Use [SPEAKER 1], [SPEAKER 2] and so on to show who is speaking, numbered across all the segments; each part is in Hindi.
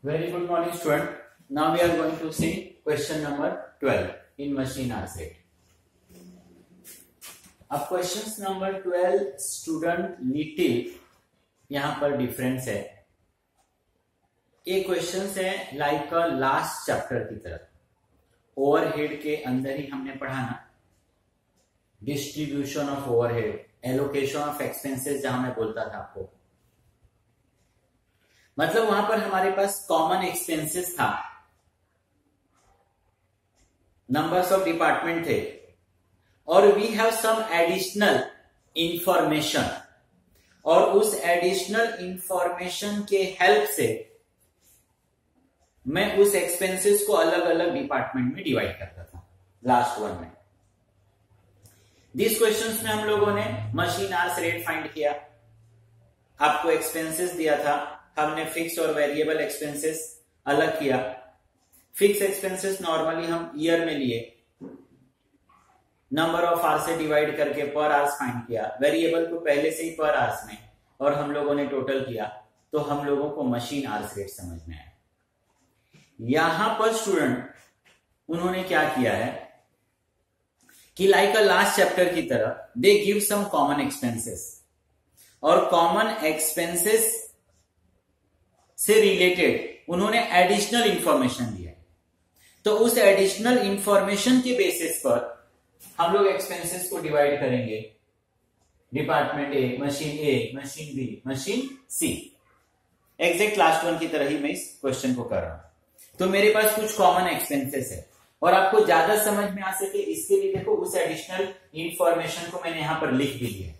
[SPEAKER 1] Very good morning, student. Now we are going to see question number 12 in machine hours rate. अब क्वेश्चन नंबर 12 स्टूडेंट लिटिल यहां पर डिफरेंस है. ये क्वेश्चन है लाइक लास्ट चैप्टर की तरफ. ओवरहेड के अंदर ही हमने पढ़ा ना, distribution of overhead, allocation of expenses, जहां मैं बोलता था आपको, मतलब वहां पर हमारे पास कॉमन एक्सपेंसेस था, नंबर्स ऑफ डिपार्टमेंट थे, और we have some additional information, और उस एडिशनल इंफॉर्मेशन के हेल्प से मैं उस एक्सपेंसेस को अलग अलग डिपार्टमेंट में डिवाइड करता था लास्ट वन में. दिस क्वेश्चंस में हम लोगों ने मशीन आवर्स रेट फाइंड किया. आपको एक्सपेंसेस दिया था, हमने फिक्स और वेरिएबल एक्सपेंसेस अलग किया. फिक्स एक्सपेंसेस नॉर्मली हम ईयर में लिए, नंबर ऑफ आवर्स से डिवाइड करके पर आवर्स फाइंड किया. वेरिएबल को पहले से ही पर आवर्स में, और हम लोगों ने टोटल किया, तो हम लोगों को मशीन आवर्स रेट समझ में आया. यहां पर स्टूडेंट उन्होंने क्या किया है कि लाइक अ लास्ट चैप्टर की तरह they give some common expenses, और कॉमन एक्सपेंसेस से रिलेटेड उन्होंने एडिशनल इंफॉर्मेशन दिया है. तो उस एडिशनल इंफॉर्मेशन के बेसिस पर हम लोग एक्सपेंसेस को डिवाइड करेंगे. Department A, machine B, machine C. Exact last one की तरह ही मैं इस क्वेश्चन को कर रहा हूं. तो मेरे पास कुछ कॉमन एक्सपेंसेस है, और आपको ज्यादा समझ में आ सके इसके लिए देखो, उस एडिशनल इंफॉर्मेशन को मैंने यहां पर लिख भी दिया.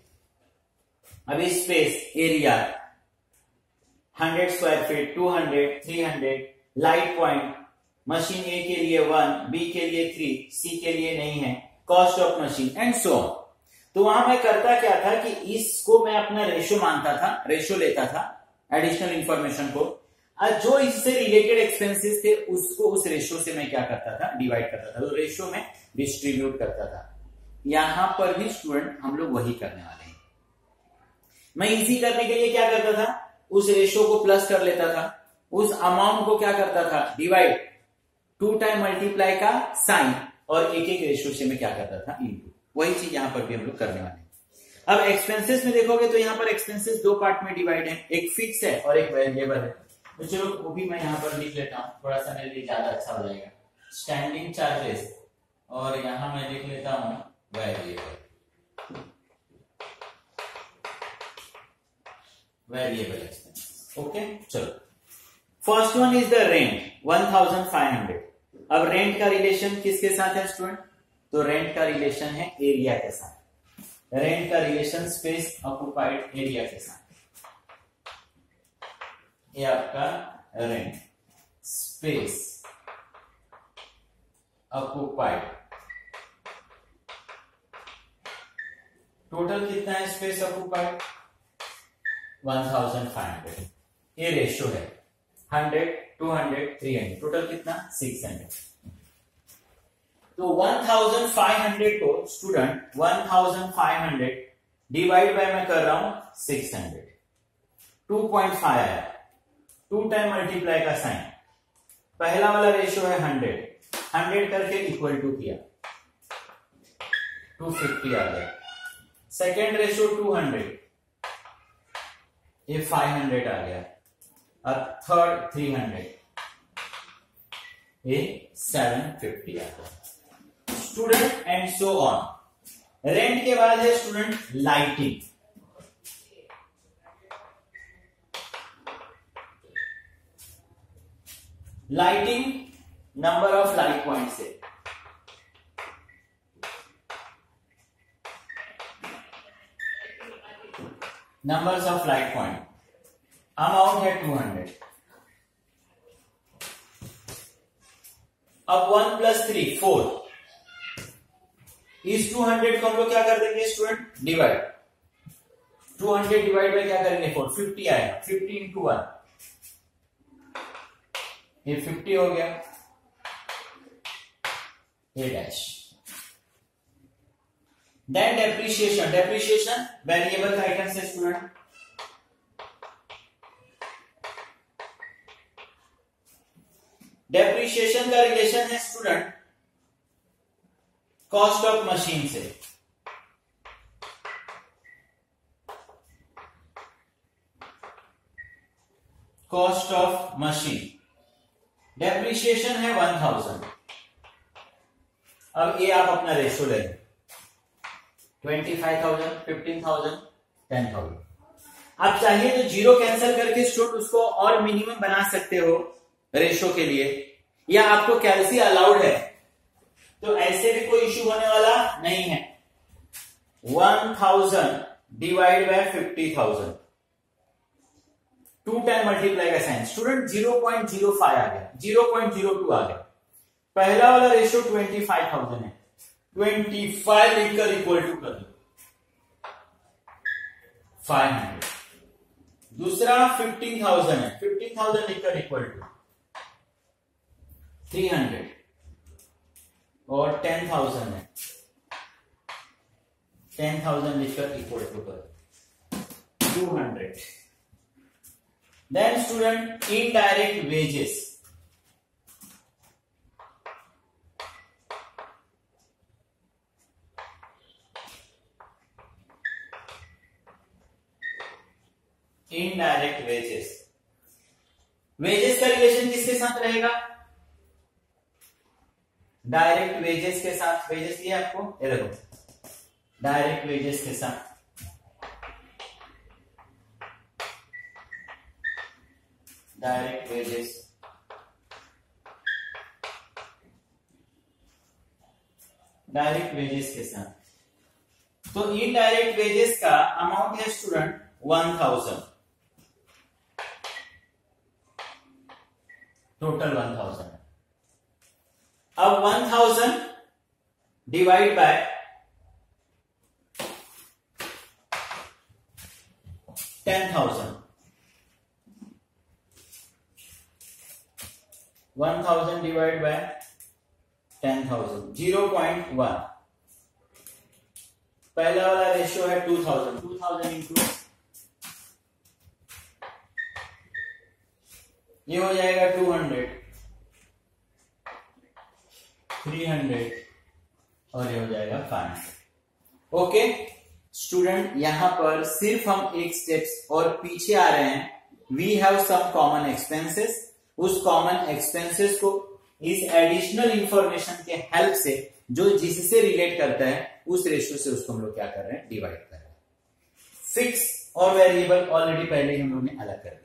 [SPEAKER 1] अभी space, area 100 square feet, 200, 300, light point, machine A के लिए 1, बी के लिए 3, सी के लिए नहीं है, cost of machine and so on. तो वहां मैं करता क्या था कि इसको मैं अपना रेशो मानता था, रेशो लेता था एडिशनल इंफॉर्मेशन को, और जो इससे रिलेटेड एक्सपेंसेस थे उसको उस रेशो से मैं क्या करता था, डिवाइड करता था. तो रेशो में डिस्ट्रीब्यूट करता था. यहां पर भी स्टूडेंट हम लोग वही करने वाले हैं. मैं इजी करने के लिए क्या करता था, उस रेशो को प्लस कर लेता था, उस अमाउंट को क्या करता था, डिवाइड, 2 टाइम मल्टीप्लाई का साइन, और एक एक रेशो से मैं क्या करता था, इनटू. वही चीज यहां पर भी हम लोग करने वाले हैं. अब एक्सपेंसेस में देखोगे तो यहां पर एक्सपेंसेस 2 पार्ट में डिवाइड है, एक फिक्स है और एक वेरिएबल है. तो चलो वो भी मैं यहां पर लिख लेता हूं, थोड़ा सा मेरे लिए ज्यादा अच्छा हो जाएगा. स्टैंडिंग चार्जेस, और यहां मैं लिख लेता हूं वेरिएबल एक्सपेंस. ओके, चलो. First one is the rent, 1500. अब रेंट का रिलेशन किसके साथ है स्टूडेंट? तो रेंट का रिलेशन है एरिया के साथ. रेंट का रिलेशन स्पेस ऑक्युपाइड एरिया के साथ. ये आपका रेंट, स्पेस ऑक्युपाइड. टोटल कितना है स्पेस ऑक्युपाइड? 1500. ये रेशो है 100, 200, 300. टोटल कितना? 600. तो 1500 को स्टूडेंट 1500 डिवाइड बाय मैं कर रहा हूं 600. 2.5 आया, 2 टाइम मल्टीप्लाई का साइन. पहला वाला रेशो है 100 करके इक्वल टू किया, 250 आ गया. सेकेंड रेशो 200, ये 500 आ गया. और थर्ड 300, ये 750 आ गया. Student and so on. Rent के बाद है student lighting. Lighting number of light point से. Numbers of light point, amount है 200. अब 1 + 3 4. इस 200 को हम लोग क्या कर देंगे स्टूडेंट, डिवाइड. 200 डिवाइड बाय क्या करेंगे, 4. 50 आएगा. 50 × 1, ये 50 हो गया, ये dash. Then depreciation. Depreciation variable का आइटम से स्टूडेंट, डेप्रिसिएशन का रिलेशन है स्टूडेंट कॉस्ट ऑफ मशीन से। कॉस्ट ऑफ मशीन डेप्रिसिएशन है 1000। अब ये आप अपना रेशो ले 25,000, 15,000, 10,000। आप चाहिए तो जीरो कैंसिल करके स्टूडेंट उसको और मिनिमम बना सकते हो रेशो के लिए, या आपको कैलसी अलाउड है तो ऐसे भी कोई इश्यू होने वाला नहीं है। 1000 डिवाइड बाय 50,000, 2 टाइम मल्टीप्लाई का साइन स्टूडेंट 0.05 आ गया, 0.02 आ गया। पहला वाला रेशियो 25,000 है, 25 लिखकर इक्वल टू कर दो 500। दूसरा 15,000 है, 15,000 लिखकर इक्वल टू 300 और 10,000 है, 10,000 लिखकर इक्वल टू कर 200। Then student indirect wages, indirect wages. Wages का रिलेशन किसके साथ रहेगा? डायरेक्ट वेजेस के साथ। वेजेस ये आपको ये देखो डायरेक्ट वेजेस के साथ, डायरेक्ट वेजेस, डायरेक्ट वेजेस के साथ। तो इनडायरेक्ट वेजेस का अमाउंट है स्टूडेंट 1000, टोटल 1000 है। अब 1000 डिवाइड बाय 10,000, 1000 डिवाइड बाय 10,000, 0.1। पहला वाला रेशियो है 2000, 2000 इंटू ये हो जाएगा 200, 300 और ये हो जाएगा 500। ओके स्टूडेंट, यहां पर सिर्फ हम एक स्टेप्स और पीछे आ रहे हैं। We have some common expenses, उस कॉमन एक्सपेंसेस को इस एडिशनल इंफॉर्मेशन के हेल्प से जो जिससे रिलेट करता है उस रेशियो से उसको हम लोग क्या कर रहे हैं, डिवाइड कर रहे हैं। फिक्स और वेरिएबल ऑलरेडी पहले ही हम लोग ने अलग कर दिया।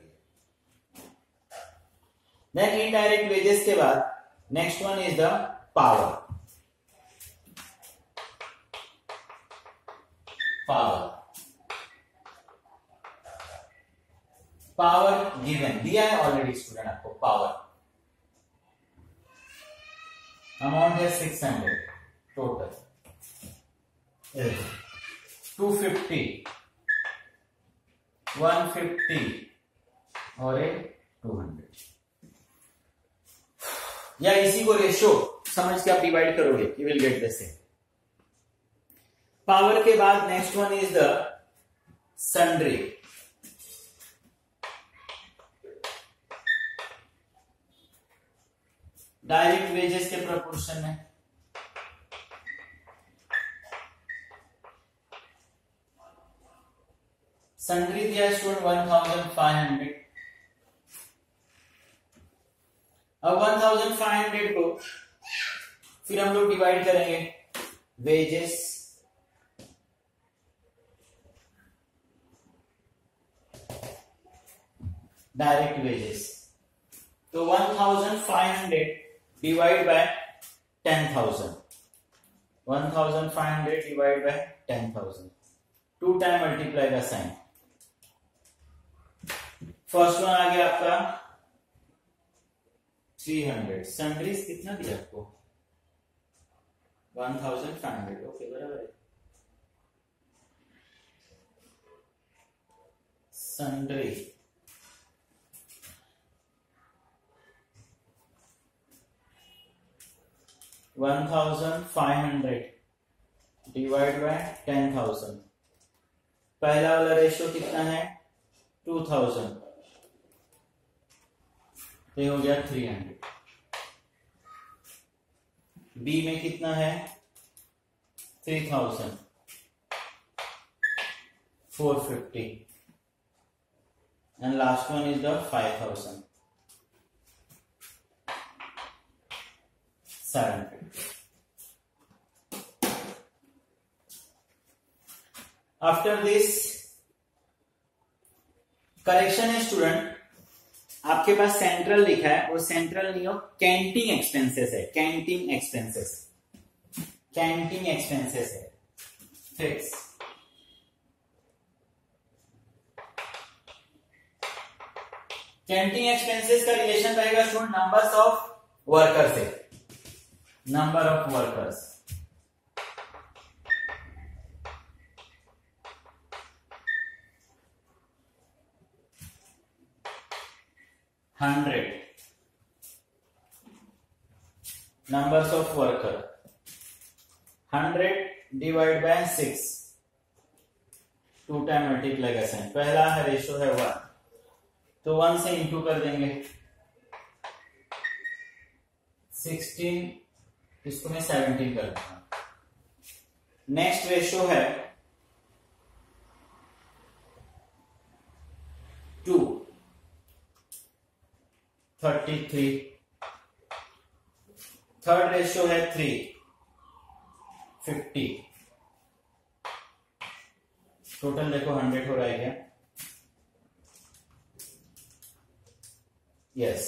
[SPEAKER 1] देन इनडायरेक्ट वेजेस के बाद next one is the power. Power given दिया है ऑलरेडी स्टूडेंट आपको। पावर अमाउंट है 600 टोटल, 250, 150 और 200। या इसी को रेशो समझ के आप डिवाइड करोगे, you will get the same. Power के बाद next one is the sundry. Direct wages के प्रोपोर्शन में सन्ड्री दिया स्टूडेंट 1500। अब 1500 को फिर हम लोग डिवाइड करेंगे वेजेस, डायरेक्ट वेजेस। तो 1500 divide by 10,000, 1500 divide by 10,000, 2 time multiply का साइन। फर्स्ट वन आ गया आपका 300। सन्ड्रीज कितना दिया आपको? 1500। ओके बराबर है। Sundry 1500 divide by 10,000। पहला वाला रेशियो कितना है? 2000, ये हो गया 300। बी में कितना है 3000, 450 and last one is the 5000, 750. After this correction है स्टूडेंट, आपके पास सेंट्रल लिखा है और सेंट्रल नहीं हो, कैंटीन एक्सपेंसेस है, कैंटीन एक्सपेंसेस, कैंटीन एक्सपेंसेस है फिक्स। कैंटीन एक्सपेंसेस का रिलेशन रहेगा स्टूडेंट नंबर्स ऑफ वर्कर से, number of workers. Hundred numbers of worker, 100 divide by 6, 2 time multiplication, पहला है रेशो है 1, तो 1 से इंटू कर देंगे, 16, इसको मैं 17 कर दूंगा। नेक्स्ट रेशो है 2, 33, थर्ड रेशियो है 3, 50, टोटल देखो 100 हो रहा है क्या? Yes.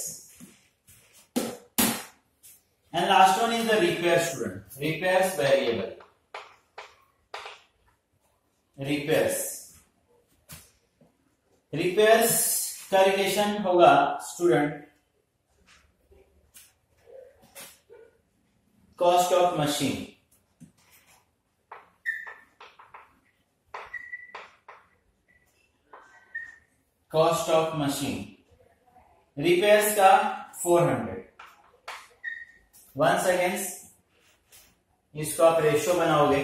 [SPEAKER 1] And last one is the repair student, repairs variable, repairs का रिलेशन होगा student cost of machine, cost of machine, repairs का 400। वंस अगेन इसको आप रेशियो बनाओगे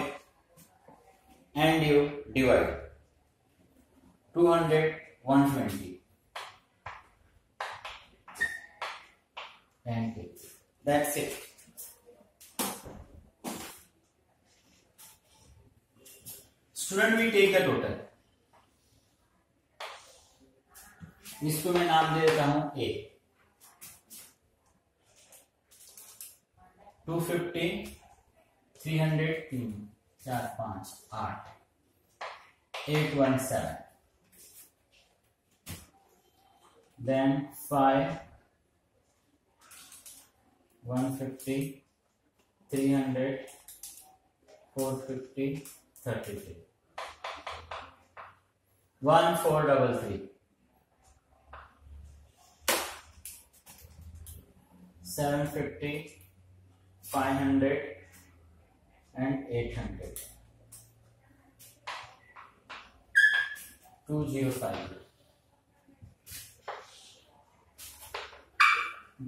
[SPEAKER 1] and you divide 200, 120 and that's it. Student we take the total, इसको मैं नाम दे देता हूं A, 250, 300, 3, 4, 5, 8, 817, then 5, 150, 300, 450, 33, 1433, 750, 500 and 800, 205,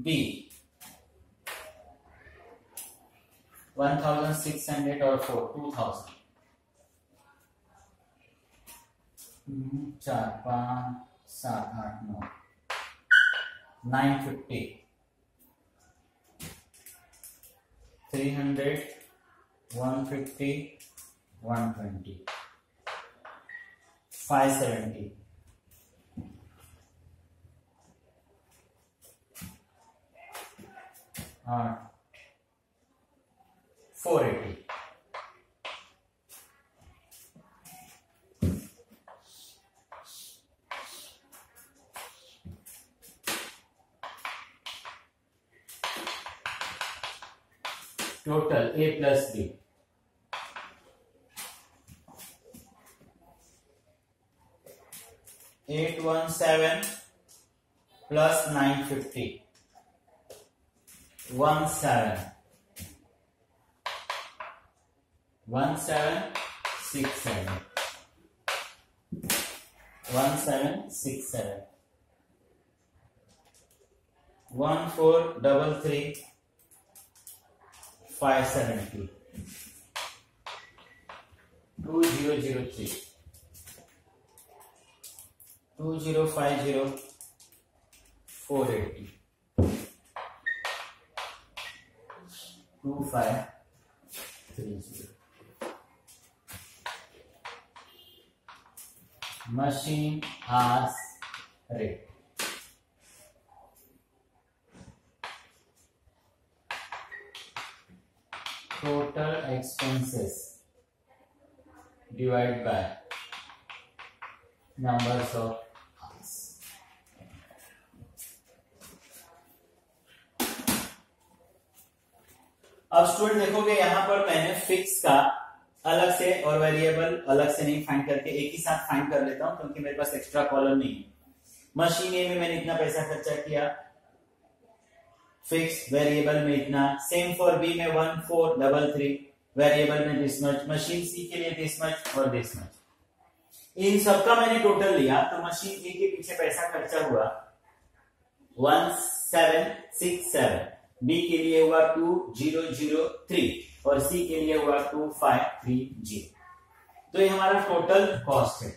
[SPEAKER 1] B 1600 और 4, 2000, 4, 5, 7, 8, 9, 950, 300, 150, 120, 570, 480, total A plus B, 817 plus 950, 17, 1767, 1767, 1433, 570, 2003, 2050, 480, 2530 machine hours rate. Total expenses divided by numbers of hours. अब स्टूडेंट देखोगे यहां पर मैंने फिक्स का अलग से और वेरिएबल अलग से नहीं फाइंड करके एक ही साथ फाइंड कर लेता हूं, क्योंकि मेरे पास एक्स्ट्रा कॉलम नहीं है। मशीन ए में मैंने इतना पैसा खर्चा किया, फिक्स वेरिएबल में इतना, सेम फॉर बी में 1433, वेरिएबल में दिस मच, मशीन सी के लिए दिस मच और दिस मच। इन सबका मैंने टोटल लिया तो मशीन ए के पीछे पैसा खर्चा हुआ 1767, बी के लिए हुआ 2003 और सी के लिए हुआ 2530। तो ये हमारा टोटल कॉस्ट है।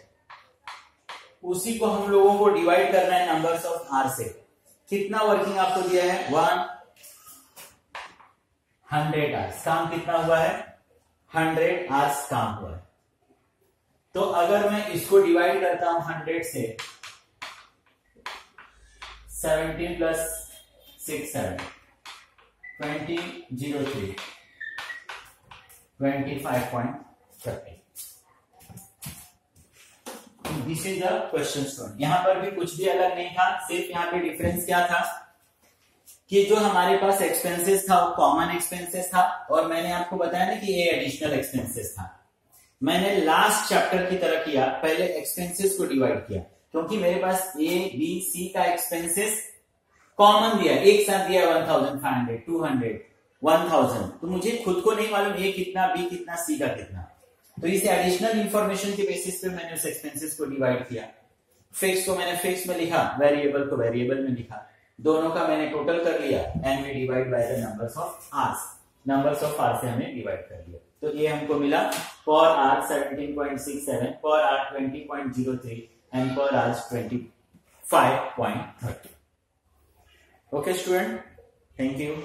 [SPEAKER 1] उसी को हम लोगों को डिवाइड करना है नंबर्स ऑफ आवर से। कितना वर्किंग आपको दिया है? 100 आवर्स। काम कितना हुआ है? 100 आवर्स काम हुआ है। तो अगर मैं इसको डिवाइड करता हूं 100 से, 17 plus 6 7 2003 25.30। This is the question student. यहां पर भी कुछ भी अलग नहीं था, सिर्फ यहाँ पे डिफरेंस क्या था कि जो हमारे पास एक्सपेंसेस था वो कॉमन एक्सपेंसेस था, और मैंने आपको बताया ना कि ये एडिशनल एक्सपेंसेस था। मैंने लास्ट चैप्टर की तरह किया, पहले एक्सपेंसेस को डिवाइड किया, क्योंकि मेरे पास ए बी सी का एक्सपेंसेस कॉमन दिया, एक साथ दिया 1500 200 1000, तो मुझे खुद को नहीं मालूम ए कितना बी कितना सी का कितना, तो इसे एडिशनल इंफॉर्मेशन के बेसिस पे मैंने उस एक्सपेंसेस को डिवाइड किया। फिक्स को मैंने फिक्स में लिखा, वेरिएबल को वेरिएबल में लिखा, दोनों का मैंने टोटल कर लिया and we divide by the numbers of hours. Numbers of hours से हमने डिवाइड कर लिया, तो ये हमको मिला per hour 17.67, per hour 20.03 and per hour 25.30। Okay student, thank you.